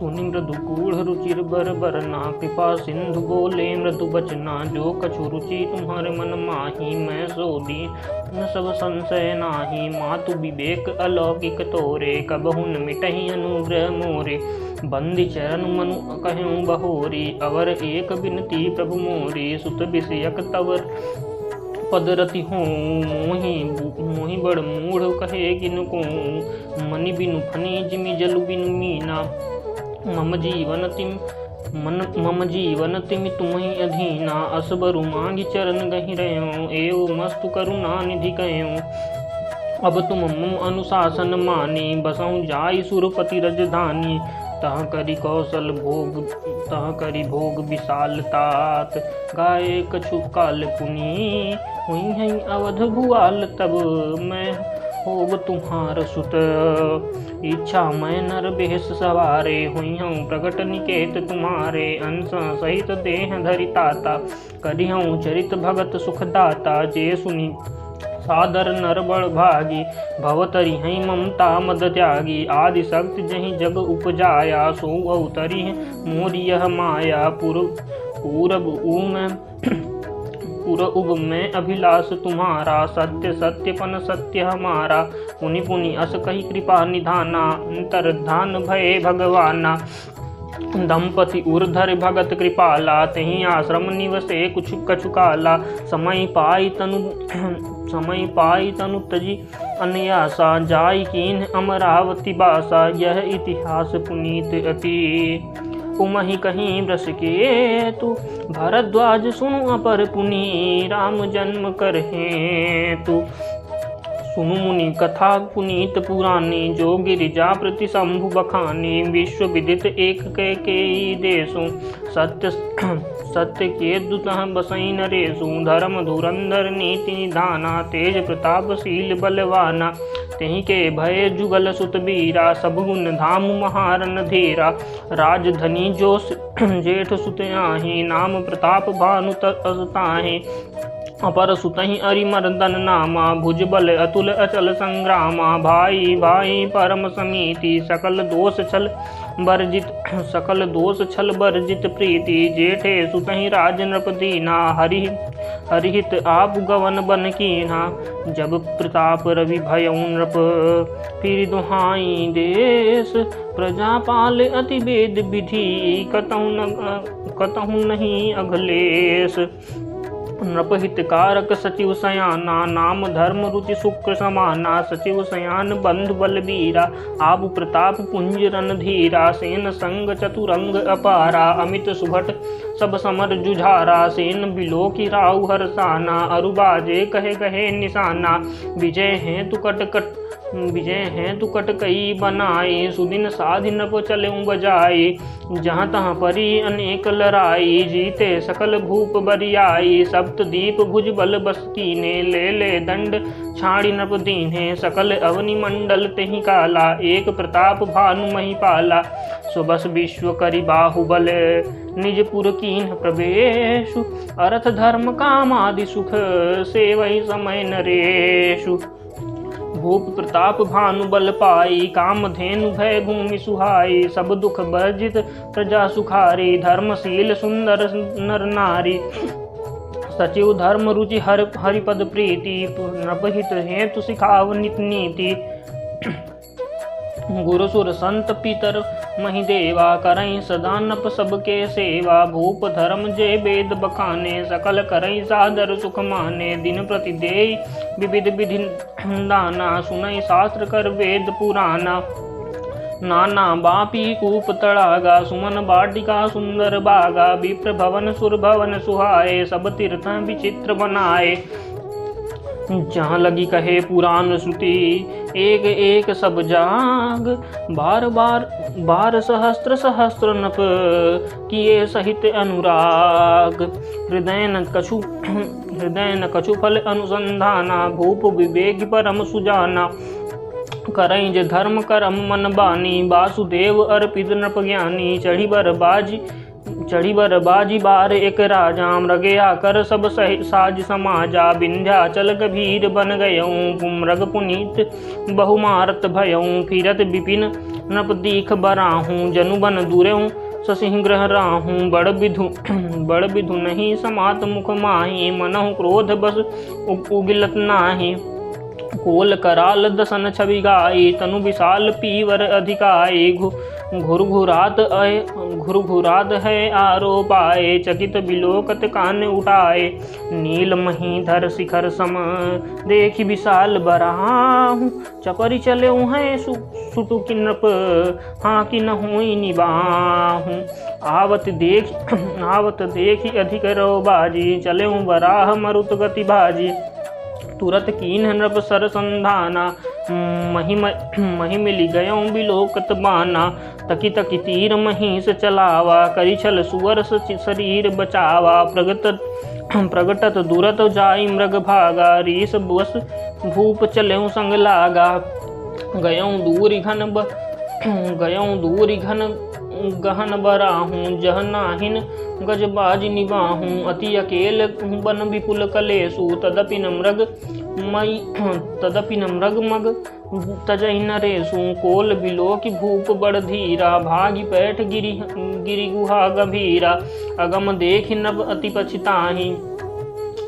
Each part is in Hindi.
सुनि मृदु कूढ़ रुचिर बर बरना, कृपा सिंधु बोले मृदु बचना। जो कछु रुचि तुम्हारे मन माही, मैं सो दीन सब संशय नाही। मातु विवेक अलौकिक तोरे, कबहु न मिटहि अनुग्रह मोरे। बंदी चरण मनु कहूँ बहोरी, अवर एक बिनती प्रभु मोरी। सुत विषयक तवर पदरति हूँ, मोहि बड़ मूढ़ कहे किनको। मनि बिनु फनी जिमि जलु बिनु मीना, मम जीवन तिमि तुम्हि अधीना। असबरु मांगि चरण गहि रह्यो, एवं मस्तु करुणा निधि कह्यो। अब तुम मम अनुशासन मानी, बसऊँ जाई सुरपति रजधानी। तह करी भोग विशाल तात, गाये कछु काल पुनी। हुई है अवध भुआल तब, मैं होब तुम्हार सुत। इच्छा मैं नर बेस सवारे, हुई हूँ प्रकट निकेत तुम्हारे। अंश सहित देह धरि ताता, करिहूँ चरित भगत सुखदाता। जे सुनी सादर नर बड़ भागी, भवतरि हैं ममता मद त्यागी। आदि शक्ति जहि जग उपजाया, सो अवतरि मोर यह माया। पूर उब में अभिलाष तुम्हारा, सत्य सत्यपन सत्य हमारा। पुनि पुनि अस कही कृपा निधाना, अंतर्धान भये भगवाना। दंपति उर्धर भगत कृपाला, तहीं आश्रम निवसे कुछ कछु काला। समय पाई तनु तजी अन्यासा, जाई कीन अमरावती बासा। यह इतिहास पुनीत अति, उमहि कहीं वृष के तु। भारद्वाज सुनु अपर पुनि, राम जन्म करहे तु। सुनु मुनि कथा पुनीत पुरानी, जो गिरिजा प्रति शंभु बखानी। विश्व विदित एक के देशु, सत्य के दुतः बसई नरेशु। धर्म धुरंधर नीति निधाना, तेज प्रतापशील बलवाना। तेहि के भय जुगल सुत बीरा, सब गुण धाम महारन धीरा। राजधनी जो जेठ सुत आहि, नाम प्रताप भानु ताहि। अपर सुतहि अरिमर्दन नामा, भुजबल अतुल अचल संग्रामा। भाई भाई परम समीति, सकल दोष छल बर्जित प्रीति। जेठे सुतहि राज नृप दीना, हरिहित आप गवन बन कीना। जब प्रताप रवि भयउ नृप, फिर दुहाई देश। प्रजापाल अति वेद विधि, कतहु नहीं अघलेश। नृपहित कारक सचिव सयाना, नाम धर्म रुचि शुक्र समाना। सचिव सयान बंधु बलबीरा, आबु प्रताप पुंज रणधीरा। सेन संग चतुरंग अपारा, अमित सुभट सब समर जुझारा। सेन बिलो की राउ हरसाना, अरुबाजे कहे कहे निशाना। विजय हैं तु कट कई बनाई, सुदिन साधि नृप चले बजाई। जहाँ तहाँ परी अनेक लड़ाई, जीते सकल भूप बरियाई। सप्तदीप भुज बल बस कीने, ले दंड छाड़ी नृप दीन्हे। सकल अवनि मंडल तेहि काला, एक प्रताप भानु महिपाला। सुबस विश्व करि बाहुबल, निज पुर कीन्ह प्रवेशु। अर्थ धर्म काम आदि सुख, सेवहि समय नरेशु। भूप प्रताप भानु बल पाई, कामधेनु भय भूमि सुहाई। सब दुख वर्जित प्रजा सुखारी, धर्मशील सुंदर नर नारी। सचिव धर्म रुचि हरिपद प्रीति, नृपहित हेतु सिखाव नित नीति। गुरु सुर संत पितर महि देवा, करई सदा नप सबके सेवा। भूप धर्म जय वेद बखाने, सकल करई सादर सुख माने। दिन प्रति देई विविध विधि दाना, सुनई शास्त्र कर वेद पुराना। नाना बापी कूप तड़ागा, सुमन बाटिका सुंदर बागा। विप्र भवन सुर भवन सुहाए, सब तीर्थ विचित्र बनाए। जहाँ लगी कहे पुराण श्रुति, एक एक सब जाग। बार सहस्त्र नप, किए सहित अनुराग। हृदय न कछु फल अनुसंधाना, भूप विवेक परम सुजाना। करई जे धर्म करम मन बानी, वासुदेव अर्पित नृप ज्ञानी। चढ़ी बर बाजी चढ़ी बर बाजी बार एक राजा, मृगे आकर सब साज समाजा। विंध्याचल गभीर बन गयऊँ, मृग पुनीत बहुमारत भयऊँ। फिरत विपिन नप दीख बराहूँ, जनु बन दूरेऊँ ससिंह ग्रह राहूँ। बड़ विधु नहीं समात मुख माही, मनहु क्रोध बस उगिलत नाही। कोल कराल दसन छवि गाई, तनु विशाल पीवर अधिकाई। घुरघुरात है आरोप आए, चकित बिलोकत कान उठाए। नील महीधर शिखर सम देखी विशाल बराहूँ, चपरी चले हैं सुटु की नृप, हाँ कि न हुई निबाहूँ। आवत देखी अधिक रोबाजी, चले बराह मरुत गति बाजी। तुरत कीन नृप सर संधाना, मही मिली गयों बिलोकत बाना। तकी तकी तीर महीस चलावा, करी छल सुअर शरीर बचावा। प्रगटत दूरत जाई मृग भागा, रीस बस भूप चले संग लागा। गयों दूरी घन गहन बराहूँ, जह नाहिन गजबाज निबाहूँ। अति अकेल बन विपुल कलेसु, तदपि न मृग मग तजहि नरेसु। कोल बिलो की भूप बड़ धीरा, भागी पैठ गिरी गुहा गभीरा। अगम देखि नभ अति पछिताहि,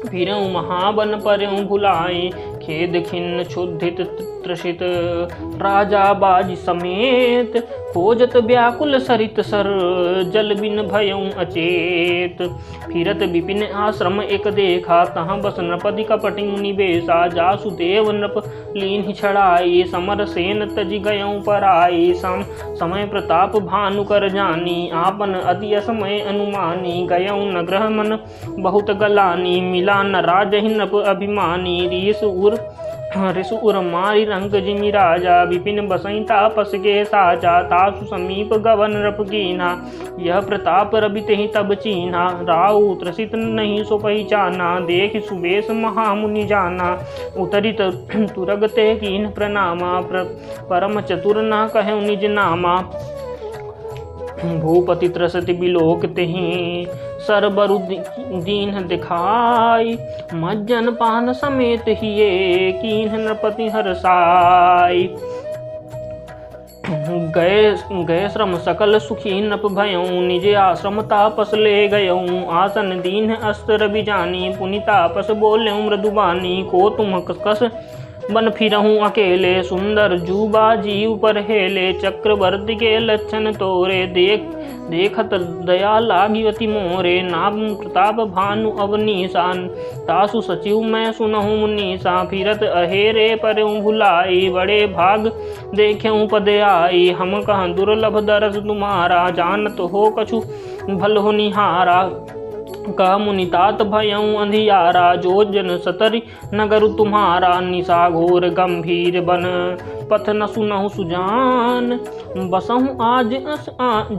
फिरऊँ महाबन परऊँ भुलाए। खेद खिन्न क्षुधित त्रसित, राजा बाजी समेत। खोजत व्याकुल सरित सर, जल बिन भयऊँ अचेत। फिरत विपिन आश्रम एक देखा, तहाँ बस नृपति कपटि मुनि बेसा। जासुदेव नृप लीन छड़ाई, समर सेन तजि गयऊँ पराई। समय प्रताप भानु कर जानी, आपन अति असमय अनुमानी। गयऊँ न ग्रह मन बहुत गलानी, मिला न राजहि नृप अभिमानी। रिसु उर मारी रंग जिमि राजा, विपिन बसई तापस के साजा। तासु समीप गवन नृप कीन्हा, यह प्रताप रबित ही तब चीन्हा। राउ त्रसित नहीं सो पहिचाना, देख सुबेश महामुनि जाना। उतरित तुरग ते कीन्ह प्रणामा, परम चतुर न कहु निज नामा। भूपति त्रसति बिलोक तेहि, सर बरु दीन दिखाई। मज्जन पान समेत हिये, कीन्ह नृपति हरसाई। गए श्रम सकल सुखी नृप भयऊँ, निजे आश्रम तापस ले गयऊँ। आसन दीन अस्त्र बिजानी, पुनि तापस बोलेऊँ मृदुबानी। को तुम कस बन फिरहूँ अकेले, सुंदर जुबा जीव पर हेले। चक्रवर्ती के लक्षण तोरे, देखत दया लागी अति मोरे। नाम प्रताप भानु अवनीसान, तासु सचिव मैं सुनहूँ मुनीसा। फिरत अहेरे परऊँ भुलाई, बड़े भाग देख्यूँ पद आई। हम कहाँ दुर्लभ दरस तुम्हारा, जानत हो कछु भल हो निहारा। कह मुनितात भयऊँ अंधियारा, जो जन सतरि नगर तुम्हारा। निशा घोर गंभीर बन पथ न सुनहु सुजान। बसहु आज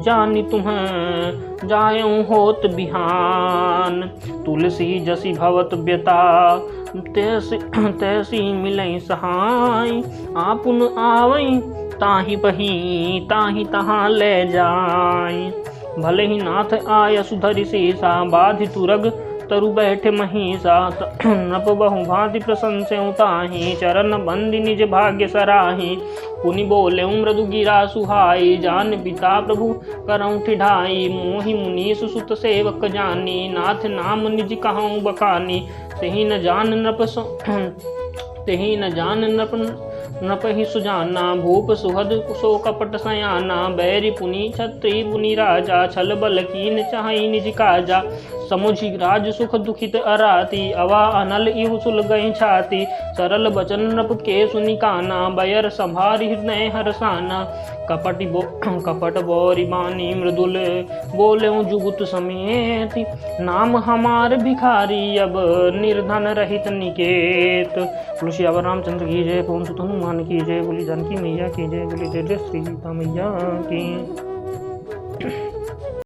जानी तुम्हें, जायऊँ होत बिहान। तुलसी जसी भवत व्यता, तैसी मिलई सहाय। आपुन आवई ताहि बही, ताहि तहाँ ले जाय। भले ही नाथ आय सुधरि शेषा, बाधि तुरग तरु बैठे महिषा। नप बहु भांति प्रशंस्यौ ताहि, चरण बंदी निज भाग्य सराहि। पुनि बोले मृदु गिरा सुहाई, जान पिता प्रभु करऊँ ठिठाई। मोहि मुनीस सुत सेवक जानी, नाथ नाम निज कहऊँ बखानी। तेहि न जान नृप ही सुजाना, भूप सुहद सो कपट सयाना। बैरि पुनि छत्री पुनि राजा, छल बल कीन चाहि निज काजा। समुझि राज सुख दुखित अराती, अवा अनल इहु सुल गई छाती। सरल बचन नृप के सुनि काना, बयर संभारि हृदय हरसाना। कपट बोरी बानी मृदुल, बोलेऊँ जुगुत समेत। नाम हमार भिखारी, अब निर्धन रहित निकेत। तुलसी अवर रामचंद्र की जय, पवन सुत हनुमान की जय। बोली जानकी मैया की जय, बोली जय जय श्री सीता मैया की।